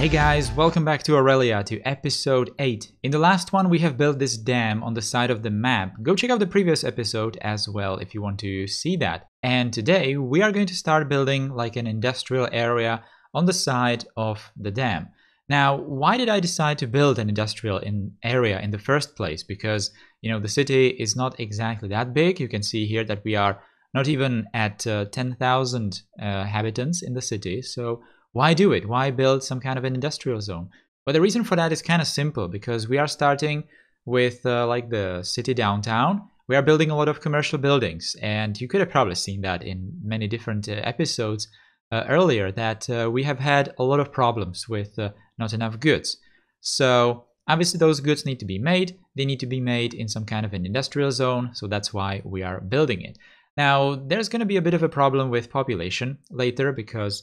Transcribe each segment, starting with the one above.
Hey guys, welcome back to Aurelia, to episode 8. In the last one we have built this dam on the side of the map. Go check out the previous episode as well if you want to see that. And today we are going to start building like an industrial area on the side of the dam. Now, why did I decide to build an industrial area in the first place? Because, you know, the city is not exactly that big. You can see here that we are not even at 10,000 inhabitants in the city. So why do it? Why build some kind of an industrial zone? Well, the reason for that is kind of simple, because we are starting with like the city downtown. We are building a lot of commercial buildings, and you could have probably seen that in many different episodes earlier, that we have had a lot of problems with not enough goods. So obviously those goods need to be made. They need to be made in some kind of an industrial zone, so that's why we are building it. Now, there's going to be a bit of a problem with population later, because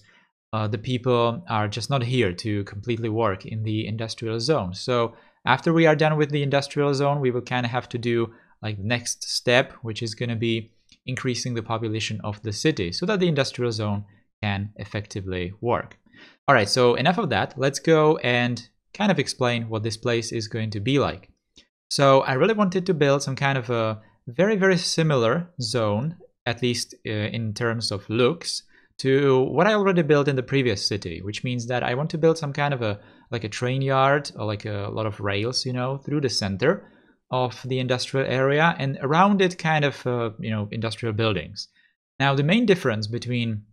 the people are just not here to completely work in the industrial zone. So after we are done with the industrial zone, we will kind of have to do like the next step, which is going to be increasing the population of the city so that the industrial zone can effectively work. All right, so enough of that. Let's go and kind of explain what this place is going to be like. So I really wanted to build some kind of a very, very similar zone, at least in terms of looks, to what I already built in the previous city, which means that I want to build some kind of a train yard, or like a lot of rails, you know, through the center of the industrial area, and around it kind of you know, industrial buildings. Now, the main difference between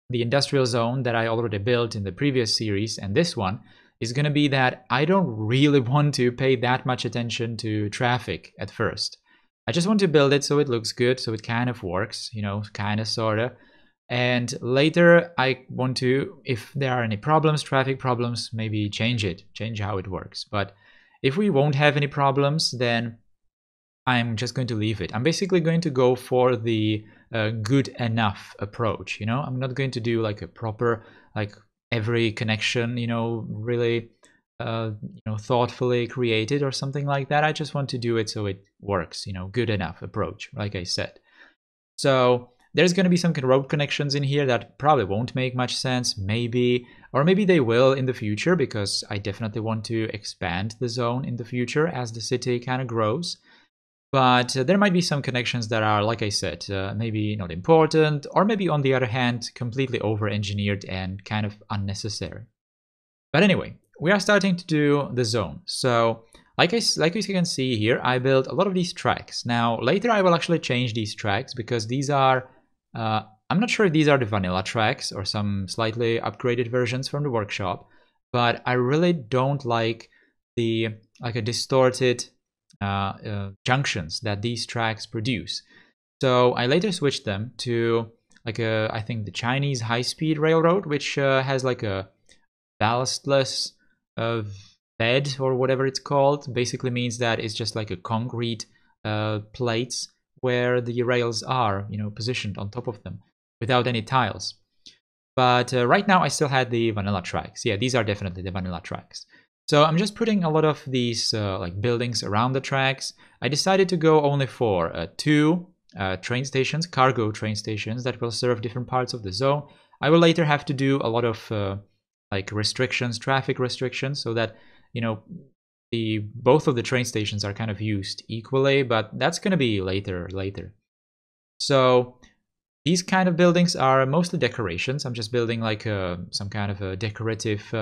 the industrial zone that I already built in the previous series and this one is going to be that I don't really want to pay that much attention to traffic at first. I just want to build it so it looks good, so it kind of works, you know, kind of, sort of. And later I want to, if there are any problems, traffic problems, maybe change how it works. But if we won't have any problems, then I'm just going to leave it. I'm basically going to go for the good enough approach, you know. I'm not going to do like a proper, like every connection, you know, really you know, thoughtfully created or something like that. I just want to do it so it works, you know, good enough approach, like I said. So there's going to be some road connections in here that probably won't make much sense, maybe, or maybe they will in the future, because I definitely want to expand the zone in the future as the city kind of grows. But there might be some connections that are, like I said, maybe not important, or maybe on the other hand, completely over-engineered and kind of unnecessary. But anyway, we are starting to do the zone. So like you can see here, I built a lot of these tracks. Now, later I will actually change these tracks, because these are, I'm not sure if these are the vanilla tracks or some slightly upgraded versions from the workshop, but I really don't like the a distorted junctions that these tracks produce. So I later switched them to like I think the Chinese high-speed railroad, which has like a ballastless bed or whatever it's called. Basically means that it's just like a concrete plates where the rails are, you know, positioned on top of them without any tiles. But right now I still had the vanilla tracks. Yeah, these are definitely the vanilla tracks. So I'm just putting a lot of these like buildings around the tracks. I decided to go only for 2 train stations, cargo train stations, that will serve different parts of the zone. I will later have to do a lot of like restrictions, traffic restrictions, so that, you know, both of the train stations are kind of used equally, but that's going to be later. So these kind of buildings are mostly decorations. I'm just building like some kind of a decorative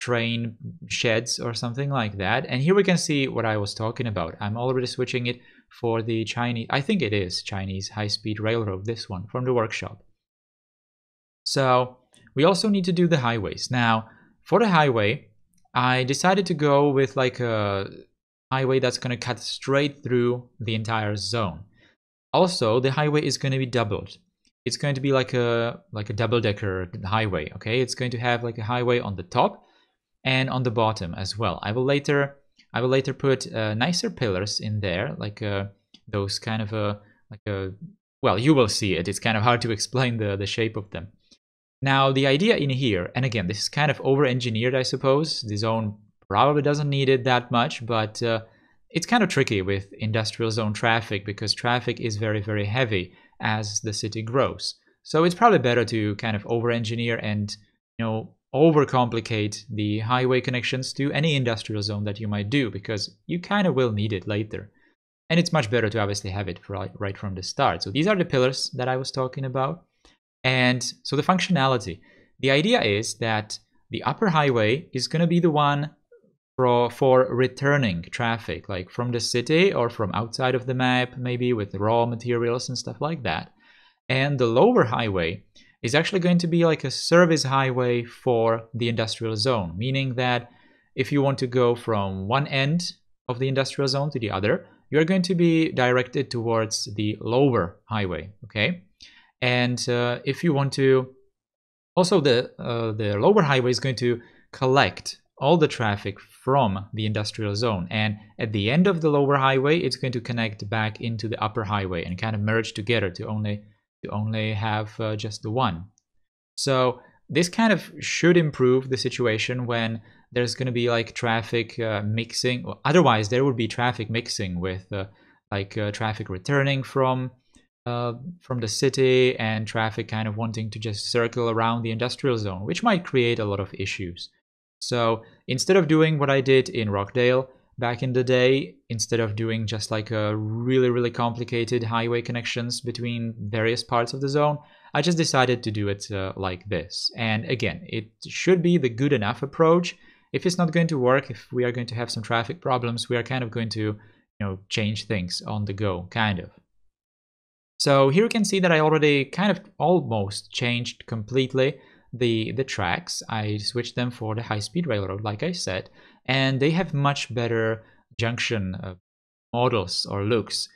train sheds or something like that. And here we can see what I was talking about. I'm already switching it for the Chinese, I think it is Chinese high-speed railroad, this one from the workshop. So we also need to do the highways. Now, for the highway, I decided to go with like a highway that's going to cut straight through the entire zone. Also, the highway is going to be doubled. It's going to be like a double-decker highway, okay? It's going to have like a highway on the top and on the bottom as well. I will later put nicer pillars in there, like those kind of well, you will see it. It's kind of hard to explain the shape of them. Now, the idea in here, and again, this is kind of over-engineered, I suppose. The zone probably doesn't need it that much, but it's kind of tricky with industrial zone traffic, because traffic is very, very heavy as the city grows. So it's probably better to kind of over-engineer and, you know, overcomplicate the highway connections to any industrial zone that you might do, because you kind of will need it later. And it's much better to obviously have it right from the start. So these are the pillars that I was talking about. And so the functionality. The idea is that the upper highway is going to be the one for returning traffic, like from the city or from outside of the map, maybe with raw materials and stuff like that. And the lower highway is actually going to be like a service highway for the industrial zone, meaning that if you want to go from one end of the industrial zone to the other, you're going to be directed towards the lower highway, okay? And if you want to, also the lower highway is going to collect all the traffic from the industrial zone, and at the end of the lower highway it's going to connect back into the upper highway and kind of merge together to only have just the one. So this kind of should improve the situation when there's going to be like traffic mixing. Well, otherwise there would be traffic mixing with traffic returning from the city and traffic kind of wanting to just circle around the industrial zone, which might create a lot of issues. So instead of doing what I did in Rockdale back in the day, instead of doing just like a really complicated highway connections between various parts of the zone, I just decided to do it like this. And again, it should be the good enough approach. If it's not going to work, if we are going to have some traffic problems, we are kind of going to, change things on the go, kind of. So here you can see that I already kind of almost changed completely the tracks. I switched them for the high-speed railroad, like I said, and they have much better junction models or looks.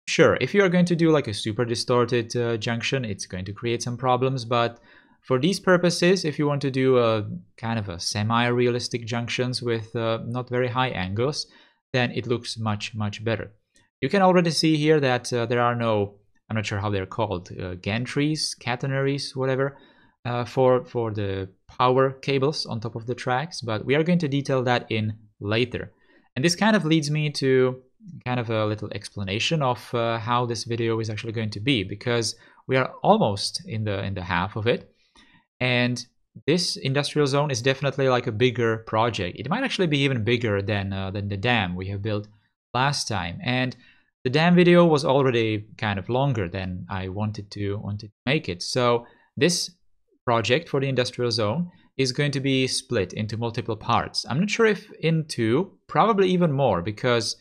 Sure, if you are going to do like a super distorted junction, it's going to create some problems, but for these purposes, if you want to do a kind of a semi-realistic junctions with not very high angles, then it looks much better. You can already see here that there are no, I'm not sure how they're called, gantries, catenaries, whatever, for the power cables on top of the tracks, but we are going to detail that in later. And this kind of leads me to kind of a little explanation of how this video is actually going to be, because we are almost in the half of it, and this industrial zone is definitely like a bigger project. It might actually be even bigger than the dam we have built last time, and the dam video was already kind of longer than I wanted to make it. So this project for the industrial zone is going to be split into multiple parts. I'm not sure if in two, probably even more, because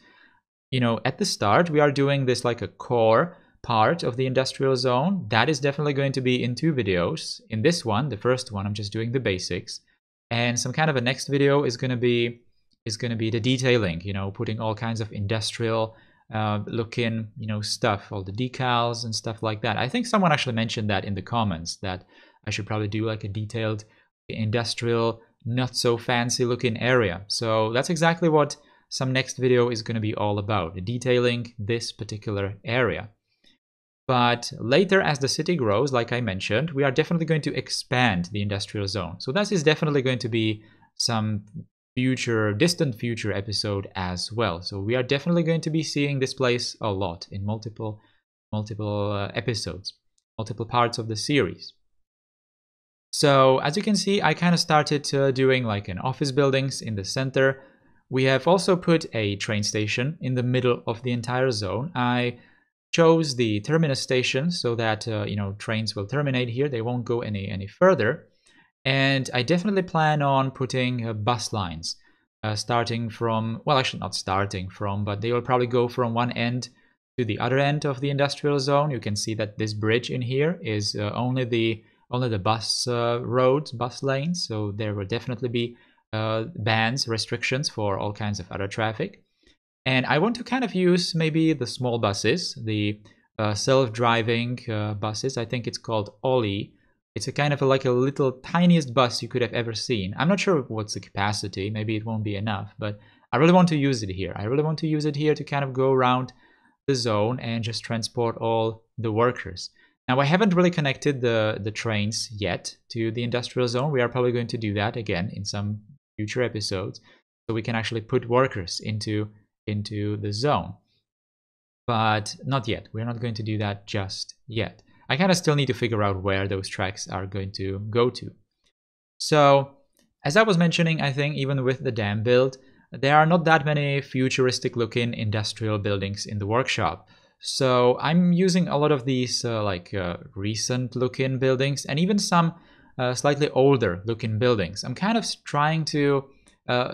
at the start we are doing this like a core part of the industrial zone. That is definitely going to be in two videos. In this one, the first one, I'm just doing the basics, and some kind of a next video is going to be the detailing, putting all kinds of industrial looking stuff, all the decals and stuff like that. I think someone actually mentioned that in the comments, that I should probably do like a detailed industrial, not so fancy looking area. So that's exactly what some next video is going to be all about, detailing this particular area. But later, as the city grows, like I mentioned, we are definitely going to expand the industrial zone. So that is definitely going to be some distant future episode as well. So we are definitely going to be seeing this place a lot in multiple episodes, multiple parts of the series. So as you can see, I kind of started doing like an office buildings in the center. We have also put a train station in the middle of the entire zone. I chose the terminus station so that trains will terminate here. They won't go any further. And I definitely plan on putting bus lines starting from, well, actually not starting from, but they will probably go from one end to the other end of the industrial zone. You can see that this bridge in here is only the bus roads, bus lanes. So there will definitely be bans, restrictions for all kinds of other traffic. And I want to kind of use maybe the small buses, the self-driving buses. I think it's called Ollie. It's a kind of like a little tiniest bus you could have ever seen. I'm not sure what's the capacity. Maybe it won't be enough, but I really want to use it here. I really want to use it here to kind of go around the zone and just transport all the workers. Now, I haven't really connected the trains yet to the industrial zone. We are probably going to do that again in some future episodes, so we can actually put workers into the zone. But not yet. We're not going to do that just yet. I kind of still need to figure out where those tracks are going to go to. So, as I was mentioning, I think even with the dam build, there are not that many futuristic looking industrial buildings in the workshop. So I'm using a lot of these recent looking buildings and even some slightly older looking buildings. I'm kind of trying to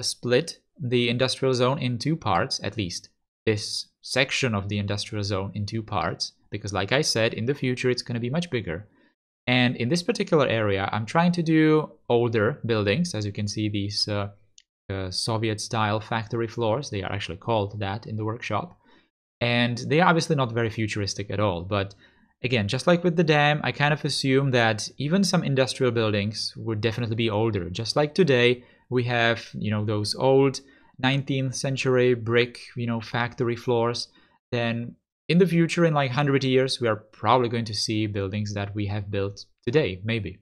split the industrial zone in two parts, at least this section of the industrial zone in two parts, because like I said, in the future it's going to be much bigger. And in this particular area, I'm trying to do older buildings. As you can see, these Soviet-style factory floors, they are actually called that in the workshop. And they are obviously not very futuristic at all. But again, just like with the dam, I kind of assume that even some industrial buildings would definitely be older. Just like today, we have, those old 19th century brick, factory floors. Then in the future, in like 100 years, we are probably going to see buildings that we have built today, maybe.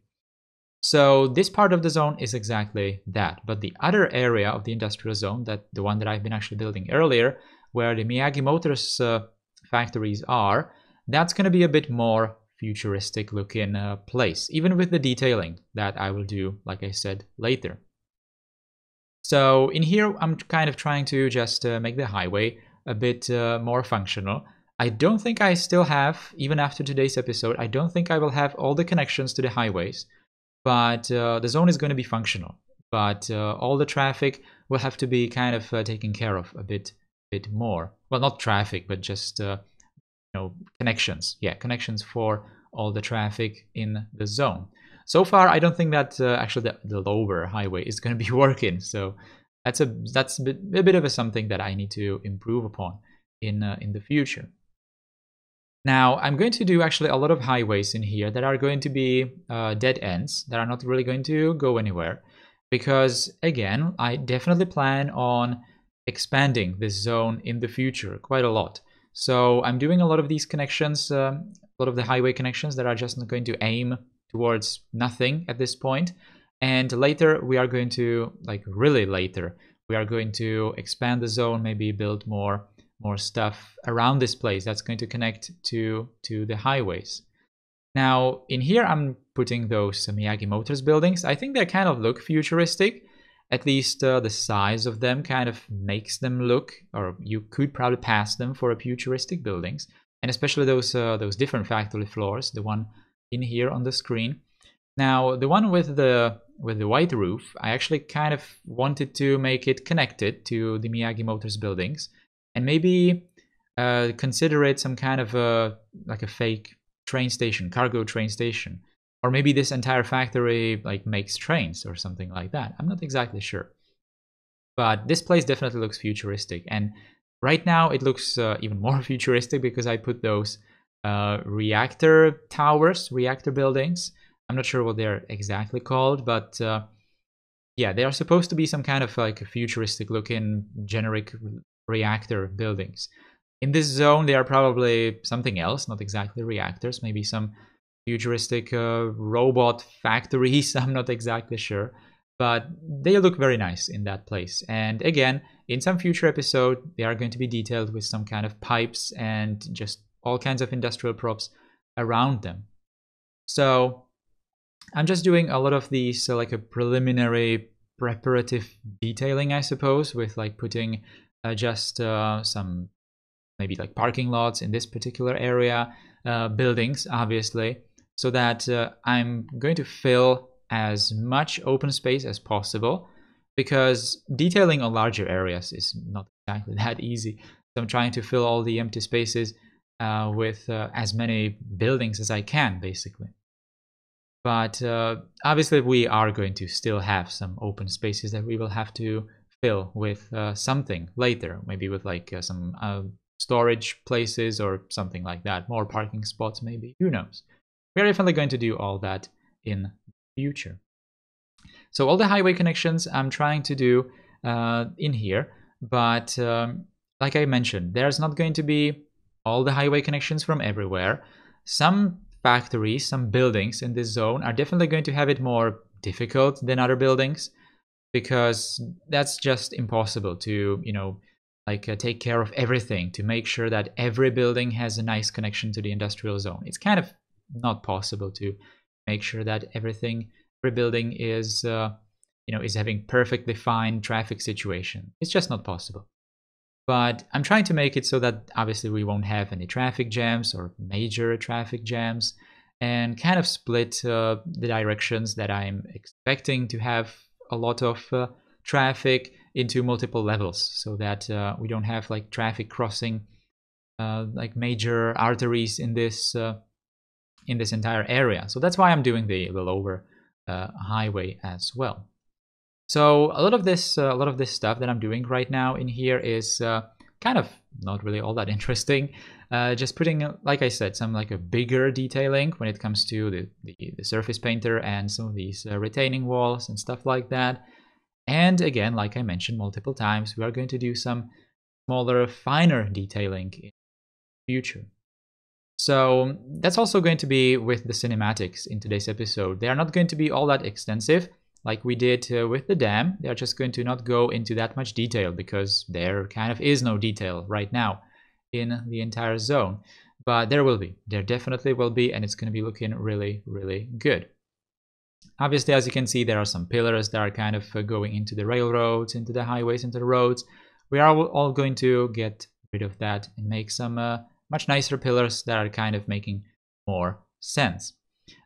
So this part of the zone is exactly that. But the other area of the industrial zone, the one that I've been actually building earlier, where the Miyagi Motors factories are, that's going to be a bit more futuristic looking place, even with the detailing that I will do, like I said, later. So in here, I'm kind of trying to just make the highway a bit more functional. I don't think I still have, even after today's episode, I don't think I will have all the connections to the highways, but the zone is going to be functional. But all the traffic will have to be kind of taken care of a bit more. Well, not traffic, but just connections. Yeah, connections for all the traffic in the zone. So far, I don't think that actually the lower highway is going to be working. So that's a bit of a something that I need to improve upon in the future. Now, I'm going to do actually a lot of highways in here that are going to be dead ends, that are not really going to go anywhere. Because, again, I definitely plan on expanding this zone in the future quite a lot. So I'm doing a lot of these connections, a lot of the highway connections that are just not going to aim towards nothing at this point. And later, we are going to, really later, we are going to expand the zone, maybe build more stuff around this place that's going to connect to the highways. Now, in here, I'm putting those Miyagi Motors buildings. I think they kind of look futuristic. At least the size of them kind of makes them look, or you could probably pass them for futuristic buildings. And especially those different factory floors, the one in here on the screen. Now, the one with the white roof, I actually kind of wanted to make it connected to the Miyagi Motors buildings. And maybe consider it some kind of a fake train station, cargo train station. Or maybe this entire factory makes trains or something like that. I'm not exactly sure. But this place definitely looks futuristic. And right now it looks even more futuristic because I put those reactor towers, reactor buildings. I'm not sure what they're exactly called, but yeah, they are supposed to be some kind of a futuristic looking generic reactor buildings. In this zone, they are probably something else, not exactly reactors, maybe some futuristic robot factories. I'm not exactly sure, but they look very nice in that place. And again, in some future episode, they are going to be detailed with some kind of pipes and just all kinds of industrial props around them. So I'm just doing a lot of these a preliminary preparative detailing, I suppose, with putting just some maybe parking lots in this particular area, buildings, obviously, so that I'm going to fill as much open space as possible, because detailing on larger areas is not exactly that easy. So I'm trying to fill all the empty spaces with as many buildings as I can, basically. But obviously we are going to still have some open spaces that we will have to fill with something later, maybe with some storage places or something like that, more parking spots maybe, who knows. We're definitely going to do all that in the future. So all the highway connections I'm trying to do in here, but like I mentioned, there's not going to be all the highway connections from everywhere. Some factories, some buildings in this zone are definitely going to have it more difficult than other buildings, because that's just impossible to, take care of everything, to make sure that every building has a nice connection to the industrial zone. It's kind of not possible to make sure that everything every building is is having perfectly fine traffic situation. It's just not possible. But I'm trying to make it so that obviously we won't have any traffic jams or major traffic jams, and kind of split the directions that I'm expecting to have a lot of traffic into multiple levels, so that we don't have like traffic crossing like major arteries in this entire area. So that's why I'm doing the lower highway as well. So a lot of this stuff that I'm doing right now in here is kind of not really all that interesting. Just putting, like I said, some like a bigger detailing when it comes to the surface painter and some of these retaining walls and stuff like that. And again, like I mentioned multiple times, we are going to do some smaller, finer detailing in the future. So that's also going to be with the cinematics in today's episode. They are not going to be all that extensive like we did with the dam. They are just going to not go into that much detail because there kind of is no detail right now in the entire zone. But there will be. There definitely will be, and it's going to be looking really, really good. Obviously, as you can see, there are some pillars that are kind of going into the railroads, into the highways, into the roads. We are all going to get rid of that and make some much nicer pillars that are kind of making more sense.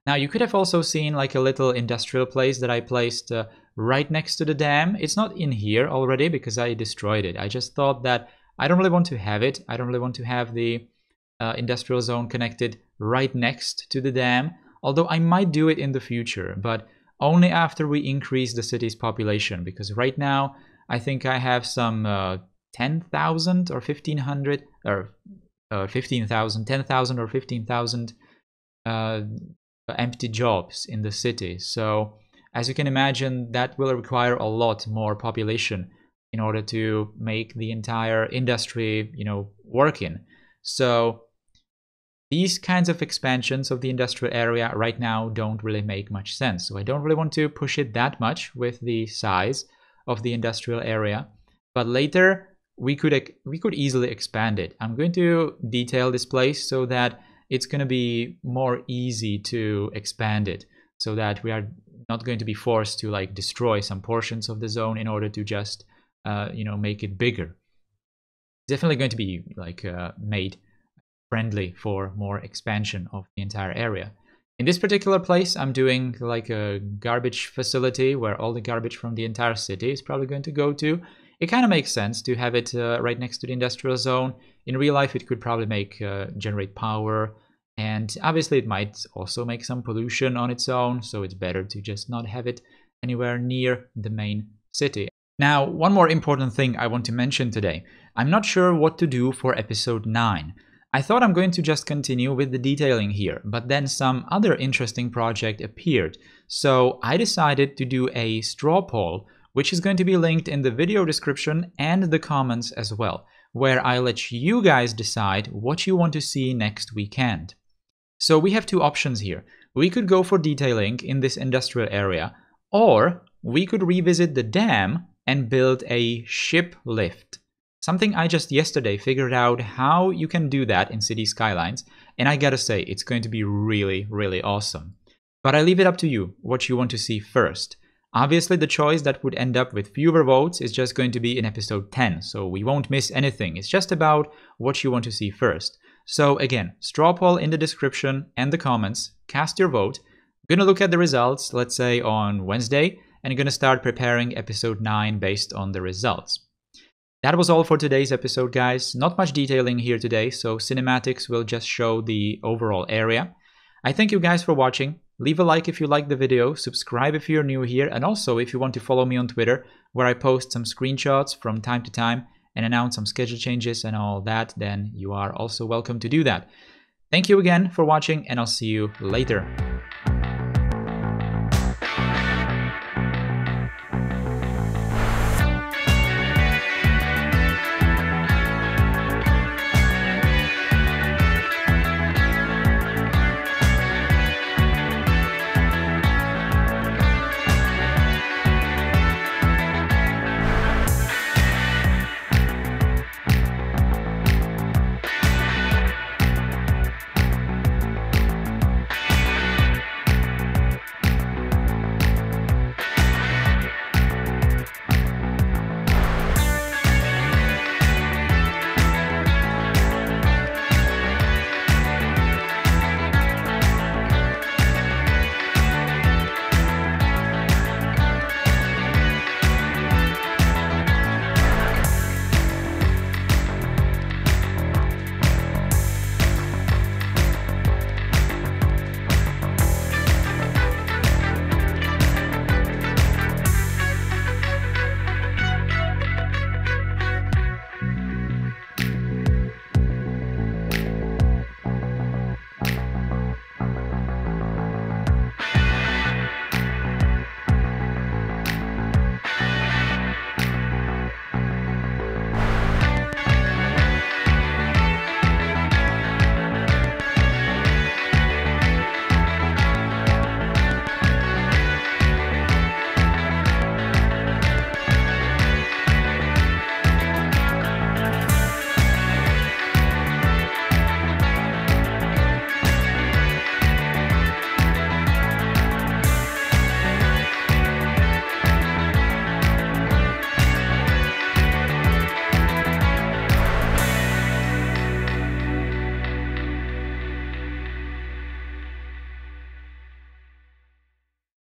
Now, you could have also seen like a little industrial place that I placed right next to the dam. It's not in here already because I destroyed it. I just thought that I don't really want to have it. I don't really want to have the industrial zone connected right next to the dam. Although I might do it in the future, but only after we increase the city's population. Because right now, I think I have some 10,000 or 1,500 or 15,000, 10,000 or 15,000 empty jobs in the city. So as you can imagine, that will require a lot more population in order to make the entire industry, working. So these kinds of expansions of the industrial area right now don't really make much sense. So I don't really want to push it that much with the size of the industrial area. But later we could easily expand it. I'm going to detail this place so that it's going to be more easy to expand it, so that we are not going to be forced to like destroy some portions of the zone in order to just make it bigger. It's definitely going to be like made friendly for more expansion of the entire area. In this particular place, I'm doing like a garbage facility where all the garbage from the entire city is probably going to go to. It kind of makes sense to have it right next to the industrial zone. In real life, it could probably generate power, and obviously it might also make some pollution on its own, so it's better to just not have it anywhere near the main city. Now, one more important thing I want to mention today. I'm not sure what to do for episode 9. I thought I'm going to just continue with the detailing here, but then some other interesting project appeared. So I decided to do a straw poll, which is going to be linked in the video description and the comments as well, where I let you guys decide what you want to see next weekend. So we have two options here. We could go for detailing in this industrial area, or we could revisit the dam and build a ship lift. Something I just yesterday figured out how you can do that in City Skylines, and I gotta say, it's going to be really, really awesome. But I leave it up to you, what you want to see first. Obviously, the choice that would end up with fewer votes is just going to be in episode 10, so we won't miss anything. It's just about what you want to see first. So again, straw poll in the description and the comments, cast your vote. I'm gonna look at the results, let's say on Wednesday, and gonna start preparing episode 9 based on the results. That was all for today's episode, guys. Not much detailing here today, so cinematics will just show the overall area. I thank you guys for watching. Leave a like if you liked the video, subscribe if you're new here, and also if you want to follow me on Twitter, where I post some screenshots from time to time and announce some schedule changes and all that, then you are also welcome to do that. Thank you again for watching, and I'll see you later.